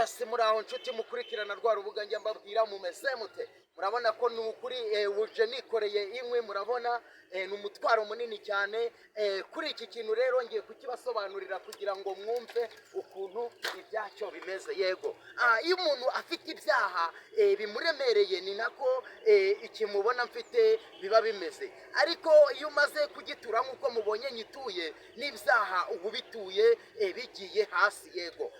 Si muri aho nshuti mukurikirana rwa rubuga njya mbabwira mumeze mute? Murabona ko ni ukuri uje nikoreye inkwi, murabona ni umutwaro munini cyane. Kuri iki kintu rero ngiye kukibasobanurira kugira ngo mwumve ukuntu ibyacyo bimeze. Yego, iyo umuntu afite ibyaha bimuremereye ni nako ikimubona mfite biba bimeze, ariko iyo umaze kugitura nk'uko mubonye nyituye n'ibyaha ubu bituye bigiye hasi. Yego,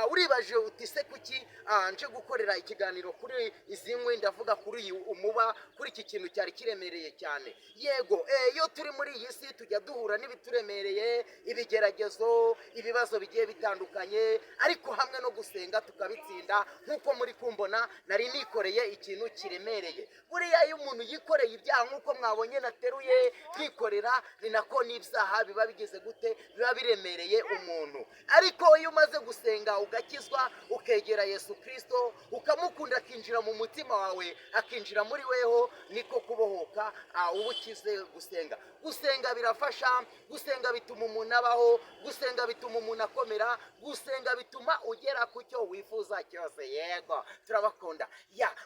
uribaje uti se kuki nje gukorera ikiganiro kuri izi nkwi, ndavuga kuri umuba, kuri iki kintu cyari kiremereye cyane. Yego, iyo turi muri iyi si tujya duhura n'ibituremereye, ibigeragezo, ibibazo bigiye bitandukanye, ariko hamwe no gusenga tukabitsinda. Nk'uko muri kumbona nari nikoreye ikintu kiremereye. Buriya iyo umuntu yikoreye ibyaha nk'uko mwabonye nateruye kwikorera, ni nako n'ibyaha biba bigeze gute, biba biremereye umuntu. Ariko iyo umaze gusenga ugakizwa, ukegera Yesu Kristo, ukamukunda, akinjira mu mutima wawe, akinjira muri weho, niko kubohoka uba ukize gusenga. Gusenga birafasha, gusenga bituma umuntu abaho, gusenga bituma umuntu akomera, gusenga bituma ugera ku cyo wifuza cyose. Yego, turabakunda.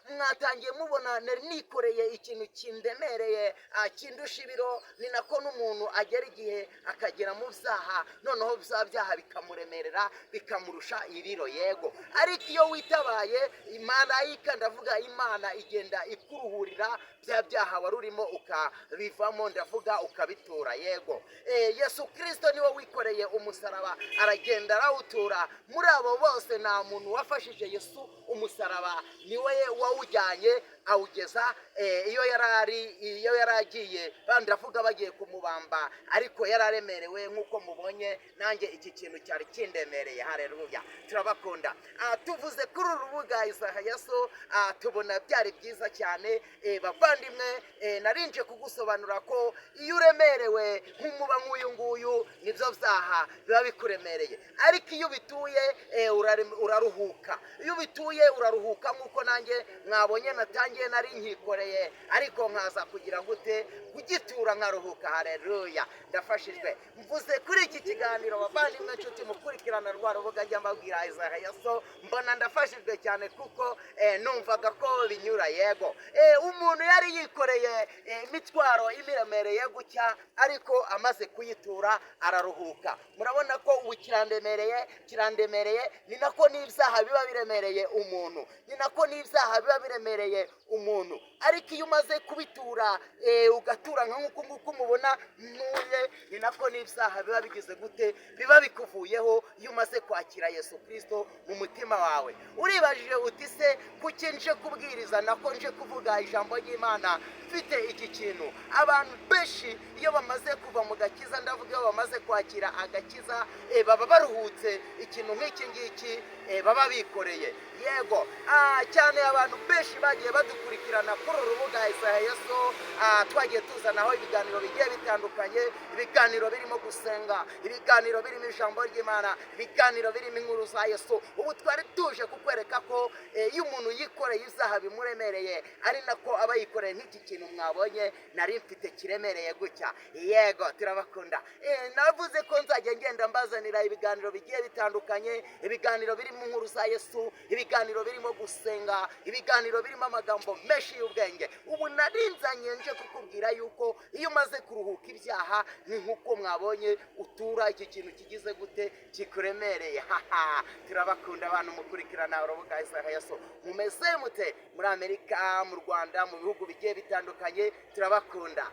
Mwatangiye mubona nari nikoreye ikintu kindemereye, kindusha ibiro, ni nako n'umuntu agera igihe akagera mu byaha, noneho bya byaha bikamuremerera, bikamurusha ibiro. Yego, ariko iyo witabaye marayika, ndavuga Imana, igenda ikuruhurira bya byaha wari urimo ukabivamo, ndavuga ukabitura. Yego, Yesu Kristo niwe wikoreye umusaraba, aragenda arawutura. Muri abo bose nta muntu wafashije Yesu umusaraba, niwe wawujyanye awugeza iyo yari agiye, ndavuga bagiye kumubamba, ariko yararemerewe nk'uko mubonye nanjye iki kintu cyari kindemereye. Haleluya, turabakunda. Tuvuze kuri uru rubuga Yesu, tubona byari byiza cyane. Bavandimwe, narinje kugusobanura ko iyo uremerewe nk'umuba nk'uyu nguyu, nibyo byaha biba bikuremereye, ariko iyo bituye uraruhuka. Iyo bituye uraruhuka, nk'uko nanjye mwabonye natangiye nari nkikoreye, ariko nkaza kugira gute, kugitura nkaruhuka. Haleluya, ndafashijwe. Mvuze kuri iki kiganiro bavandimwe nshuti mukurikirana rwa rubuga njya mbabwira Yesu, mbona ndafashijwe cyane kuko numvaga ko binyura. Yego, umuntu yari yikoreye imitwaro imiremereye gutya, ariko amaze kuyitura araruhuka. Murabona ko ubu kirandemereye, ni nako n'ibyaha biba biremereye umuntu, ni nako n'ibyaha biba biremereye umuntu. Ariko iyo umaze kubitura ugatura nk'uko nguko mubona ntuye, ni nako n'ibyaha biba bigize gute, biba bikuvuyeho iyo umaze kwakira Yesu Kristo mu mutima wawe. Uribajije uti se kuki nje kubwiriza, nako nje kuvuga ijambo ry'Imana mfite iki kintu? Abantu benshi iyo bamaze kuva mu gakiza, ndavuga iyo bamaze kwakira agakiza, baba baruhutse. Ikintu nk'iki ngiki baba bikoreye. Yego, cyane abantu benshi bagiye badukurikirana kuri uru rubuga Yesu, twagiye tuzanaho ibiganiro bigiye bitandukanye, ibiganiro birimo gusenga, ibiganiro birimo ijambo ry'Imana, ibiganiro birimo inkuru za Yesu. Ubu twari tuje kukwereka ko iyo umuntu yikoreye ibyaha bimuremereye, ari nako aba yikoreye nk'iki kintu mwabonye nari mfite kiremereye gutya. Yego, turabakunda. Navuze ko nzajya ngenda mbazanira ibiganiro bigiye bitandukanye, ibiganiro birimo inkuru za Yesu, ibiganiro birimo gusenga, ibiganiro birimo amagambo menshi y'ubwenge. Ubu narinzanye nje kukubwira yuko iyo umaze kuruhuka ibyaha, ni nk'uko mwabonye utura iki kintu kigize gute, kikuremereye. Turabakunda abantu mukurikirana urubuga Yesu. Mumeze mute muri Amerika, mu Rwanda, mu bihugu bigiye bitandukanye? Turabakunda.